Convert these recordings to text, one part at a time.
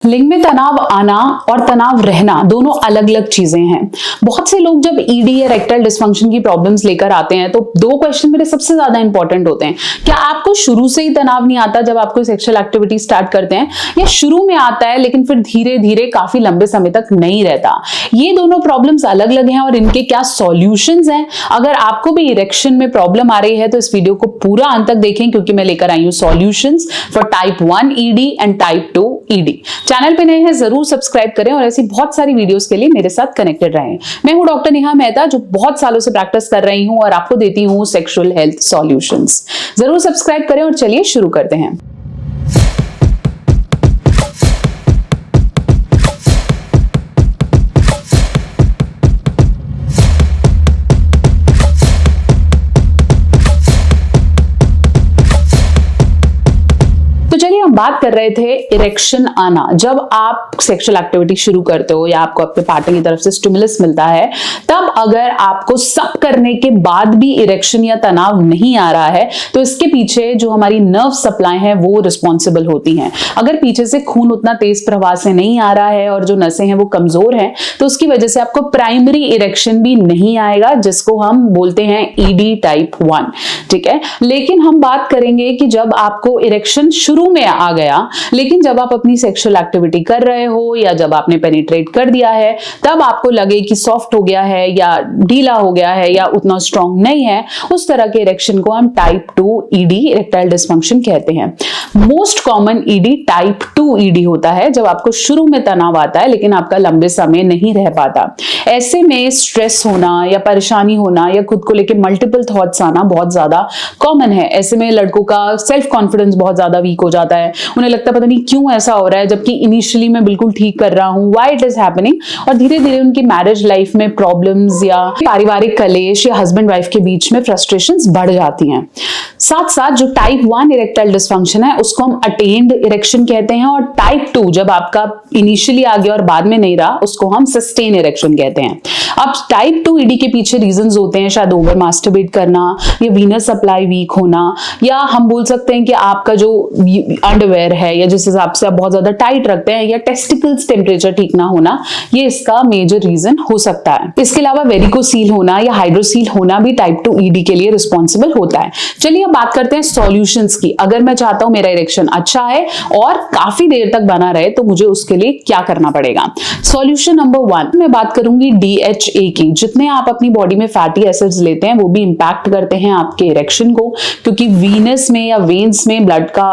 लिंग में तनाव आना और तनाव रहना दोनों अलग अलग चीजें हैं। बहुत से लोग जब ईडी या रेक्टल डिस्फंक्शन की प्रॉब्लम्स लेकर आते हैं तो दो क्वेश्चन मेरे सबसे ज्यादा इंपॉर्टेंट होते हैं। क्या आपको शुरू से ही तनाव नहीं आता जब आप कोई सेक्सुअल एक्टिविटी स्टार्ट करते हैं, या शुरू में आता है लेकिन फिर धीरे धीरे काफी लंबे समय तक नहीं रहता? ये दोनों प्रॉब्लम्स अलग अलग हैं और इनके क्या सॉल्यूशंस हैं। अगर आपको भी इरेक्शन में प्रॉब्लम आ रही है तो इस वीडियो को पूरा अंत तक देखें, क्योंकि मैं लेकर आई हूं solutions for type 1 ED and type 2 ED. Channel पे नए हैं जरूर सब्सक्राइब करें और ऐसी बहुत सारी वीडियोस के लिए मेरे साथ कनेक्टेड रहें। मैं हूं डॉक्टर नेहा मेहता, जो बहुत सालों से प्रैक्टिस कर रही हूं और आपको देती हूं सेक्सुअल हेल्थ सॉल्यूशंस। जरूर सब्सक्राइब करें और चलिए शुरू करते हैं। चलिए हम बात कर रहे थे इरेक्शन आना। जब आप सेक्सुअल एक्टिविटी शुरू करते हो या आपको अपने पार्टनर की तरफ से स्टिमुलस मिलता है, तब अगर आपको सब करने के बाद भी इरेक्शन या तनाव नहीं आ रहा है तो इसके पीछे जो हमारी नर्व सप्लाई है वो रिस्पॉन्सिबल होती हैं। अगर पीछे से खून उतना तेज प्रवाह से नहीं आ रहा है और जो नसें हैं वो कमजोर हैं, तो उसकी वजह से आपको प्राइमरी इरेक्शन भी नहीं आएगा, जिसको हम बोलते हैं ईडी टाइप 1। ठीक है, लेकिन हम बात करेंगे कि जब आपको इरेक्शन शुरू में आ गया, लेकिन जब आप अपनी सेक्सुअल एक्टिविटी कर रहे हो या जब आपने पेनिट्रेट कर दिया है, तब आपको लगे कि सॉफ्ट हो गया है या ढीला हो गया है या उतना स्ट्रांग नहीं है, उस तरह के इरेक्शन को हम टाइप 2 ईडी इरेक्टाइल डिस्फंक्शन कहते हैं। Most common ED type 2 ED होता है, जब आपको शुरू में तनाव आता है लेकिन आपका लंबे समय नहीं रह पाता। ऐसे में स्ट्रेस होना या परेशानी होना या खुद को लेकर मल्टीपल थॉट्स आना बहुत ज्यादा कॉमन है। ऐसे में लड़कों का सेल्फ कॉन्फिडेंस बहुत ज्यादा वीक हो जाता है, उन्हें लगता है पता नहीं क्यों ऐसा हो रहा है, जबकि इनिशियली मैं बिल्कुल ठीक कर रहा हूं, व्हाई इट इज हैपनिंग। और धीरे धीरे उनकी मैरिज लाइफ में प्रॉब्लम्स या पारिवारिक कलेश या हस्बैंड वाइफ के बीच में फ्रस्ट्रेशंस बढ़ जाती हैं। साथ साथ जो टाइप 1 इरेक्टाइल डिस्फंक्शन है उसको हम अटेन्ड इरेक्शन कहते हैं, और टाइप 2 जब आपका इनिशियली आ गया और बाद में नहीं रहा उसको हम सस्टेन इरेक्शन कहते हैं। अब टाइप 2 ईडी के पीछे रीजंस होते हैं, शायद ओवर मास्टरबेट करना या वीनस सप्लाई वीक होना, या हम बोल सकते हैं कि आपका जो अंडरवेयर है या जिस हिसाब से आप बहुत ज्यादा टाइट रखते हैं, या टेस्टिकल्स टेम्परेचर ठीक ना होना, ये इसका मेजर रीजन हो सकता है। इसके अलावा वेरिकोसील होना या हाइड्रोसील होना भी टाइप 2 ईडी के लिए रिस्पॉन्सिबल होता है। चलिए अब बात करते हैं सॉल्यूशंस की। अगर मैं चाहता हूं मेरा इरेक्शन अच्छा है और काफी देर तक बना रहे तो मुझे उसके लिए क्या करना पड़ेगा। सॉल्यूशन नंबर 1 मैं बात करूंगी DHA की। जितने आप अपनी बॉडी में फैटी एसिड्स लेते हैं वो भी इंपैक्ट करते हैं आपके इरेक्शन को, क्योंकि वीनस में या वेन्स में ब्लड का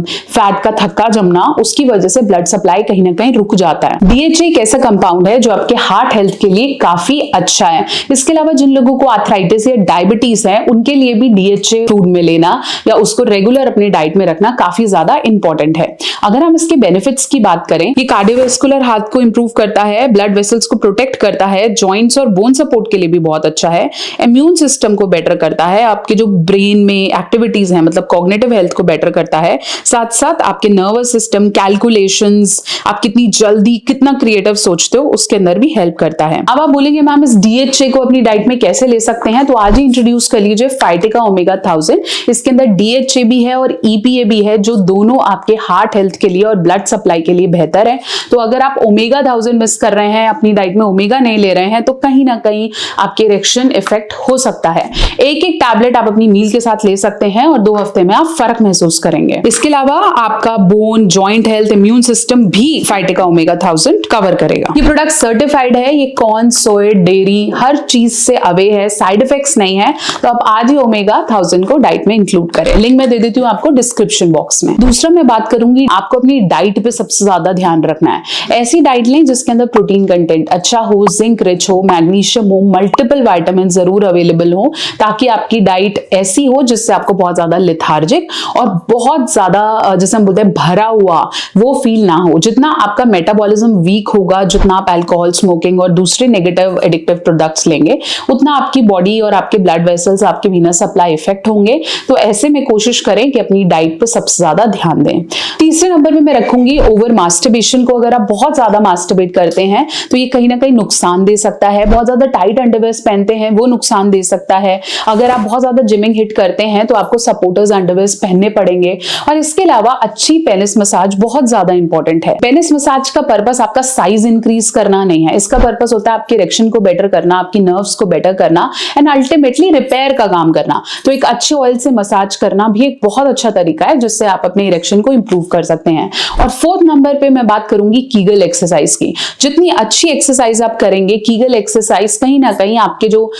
फैट का थक्का जमना, उसकी वजह से ब्लड सप्लाई कहीं ना कहीं रुक जाता है। DHA एक ऐसा कंपाउंड है जो आपके हार्ट हेल्थ के लिए काफी अच्छा है। इसके अलावा जिन लोगों को आर्थराइटिस या डायबिटीज है उनके लिए भी DHA फूड में लेना या उसको रेगुलर अपनी डाइट में रखना काफी ज्यादा इंपॉर्टेंट है। अगर हम इसके बेनिफिट्स की बात करें, ये कार्डियोवैस्कुलर हार्ट को इंप्रूव करता है, ब्लड वेसल्स को प्रोटेक्ट करता है, जॉइंट्स और बोन सपोर्ट के लिए भी बहुत अच्छा है, इम्यून सिस्टम को बेटर करता है, आपके जो ब्रेन में एक्टिविटीज हैं मतलब कॉग्निटिव हेल्थ को बेटर करता है, साथ साथ आपके नर्वस सिस्टम, कैलकुलेशंस, आप कितनी जल्दी कितना क्रिएटिव सोचते हो उसके अंदर भी हेल्प करता है। अब आप बोलेंगे मैम इस DHA को अपनी डाइट में कैसे ले सकते हैं, तो आज ही इंट्रोड्यूस कर लीजिए फाइटिका ओमेगा 1000। इसके अंदर DHA भी है और EPA भी है, जो दोनों आपके हार्ट हेल्थ के लिए और ब्लड सप्लाई के लिए बेहतर है। तो अगर आप ओमेगा 1000 मिस कर रहे हैं, अपनी डाइट में ओमेगा नहीं ले रहे हैं, तो कहीं ना कहीं आपके इरेक्शन इफेक्ट हो सकता है। एक एक टैबलेट आप अपनी मील के साथ ले सकते हैं और 2 हफ्ते में आप फर्क महसूस करेंगे। इसके अलावा आपका bone, joint health, immune system भी फाइटिका ओमेगा 1000 कवर करेगा। ये प्रोडक्ट सर्टिफाइड है, ये कॉर्न, सोय, डेयरी हर चीज से अवे है, साइड इफेक्ट्स नहीं है। तो आप आज ही ओमेगा 1000 को डाइट में इंक्लूड करें। लिंक मैं दे देती हूँ आपको डिस्क्रिप्शन बॉक्स में। दूसरा मैं बात करूंगी, आपको अपनी डाइट पे सबसे ज्यादा ध्यान रखना है। ऐसी डाइट लें जिसके अंदर प्रोटीन कंटेंट अच्छा हो, जिंक रिच हो, मैग्नीशियम हो, मल्टीपल विटामिन जरूर अवेलेबल हो, ताकि आपकी डाइट ऐसी हो जिससे आपको बहुत ज्यादा लेथार्जिक और बहुत ज्यादा जैसे हम बोलते हैं भरा हुआ वो फील ना हो। जितना आपका मेटाबॉलिज्म वीक होगा, जितना आप अल्कोहल, स्मोकिंग और दूसरे नेगेटिव एडिक्टिव प्रोडक्ट्स लेंगे, उतना आपकी बॉडी और आपके ब्लड वेसल्स, आपके वीनस सप्लाई इफेक्ट होंगे। तो ऐसे में कोशिश करें कि अपनी डाइट पर सबसे ज्यादा ध्यान दें। तीसरे नंबर में मैं रखूंगी ओवर मास्टरबेशन को। अगर आप बहुत ज्यादा मास्टरबेट करते हैं तो ये कहीं ना कहीं नुकसान दे सकता है। बहुत ज्यादा टाइट अंडरवेयर्स पहनते हैं वो नुकसान दे सकता है। अगर आप बहुत ज्यादा जिमिंग हिट करते हैं तो आपको सपोर्टर्स अंडरवेयर्स पहनने पड़ेंगे। और इसके अलावा अच्छी अच्छी पेनिस मसाज बहुत ज्यादा इंपॉर्टेंट है। पेनिस मसाज का पर्पस आपका साइज इंक्रीज करना नहीं है, इसका पर्पस होता है आपके इरेक्शन को बेटर करना, आपकी नर्व्स को बेटर करना एंड अल्टीमेटली रिपेयर का काम करना। तो एक अच्छे ऑयल से मसाज करना भी एक बहुत अच्छा तरीका है जिससे आप अपने इरेक्शन को इंप्रूव कर सकते हैं। और फोर्थ नंबर पे मैं बात करूंगी कीगल एक्सरसाइज की। जितनी अच्छी एक्सरसाइज आप करेंगे, कीगल एक्सरसाइज कहीं ना कहीं आपके जो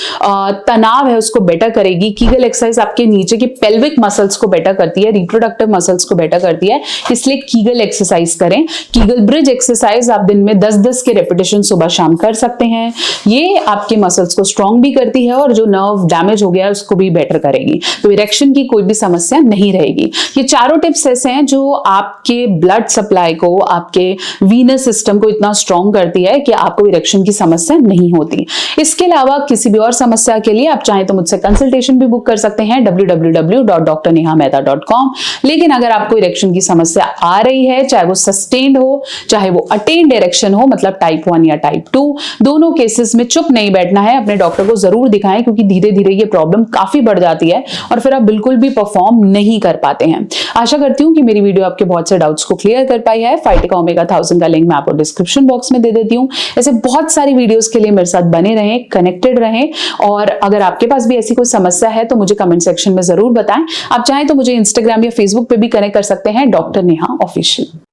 तनाव है उसको बेटर करेगी। कीगल एक्सरसाइज आपके नीचे की पेल्विक मसल्स को बेटर करती है, रिप्रोडक्टिव मसल्स को बेटर करती है, इसलिए कीगल एक्सरसाइज करें। कीगल ब्रिज एक्सरसाइज आप दिन में 10-10 के रेपिटेशन सुबह शाम कर सकते हैं। ये आपके मसल्स को स्ट्रॉन्ग भी करती है और जो नर्व डैमेज हो गया है उसको भी बेटर करेगी, तो इरेक्शन की कोई भी समस्या नहीं रहेगी। ये चारों टिप्स ऐसे हैं जो आपके ब्लड सप्लाई को, आपके वीनस सिस्टम को इतना स्ट्रॉन्ग करती है कि आपको इरेक्शन की समस्या नहीं होती। इसके अलावा किसी भी और समस्या के लिए आप चाहें तो मुझसे कंसल्टेशन भी बुक कर सकते हैं www.drnehamehta.com। लेकिन अगर आपको इरेक्शन की समस्या आ रही है, चाहे वो सस्टेन्ड हो चाहे वो अटेन्ड इरेक्शन हो, मतलब टाइप 1 या टाइप 2, दोनों केसेस में चुप नहीं बैठना है, अपने डॉक्टर को जरूर दिखाएं क्योंकि धीरे धीरे ये प्रॉब्लम काफी बढ़ जाती है और फिर आप बिल्कुल भी परफॉर्म नहीं कर पाते हैं। आशा करती हूं कि मेरी वीडियो आपके बहुत से डाउट्स को क्लियर कर पाई है। फाइटिका ओमेगा 1000 का लिंक मैं आपको डिस्क्रिप्शन बॉक्स में दे देती हूँ। ऐसे बहुत सारी वीडियोस के लिए मेरे साथ बने रहें, कनेक्टेड रहें और अगर आपके पास भी ऐसी कोई समस्या है तो मुझे कमेंट सेक्शन में जरूर बताएं। आप चाहें तो मुझे इंस्टाग्राम या फेसबुक पे भी कनेक्ट कर सकते हैं, डॉक्टर नेहा ऑफिशियल।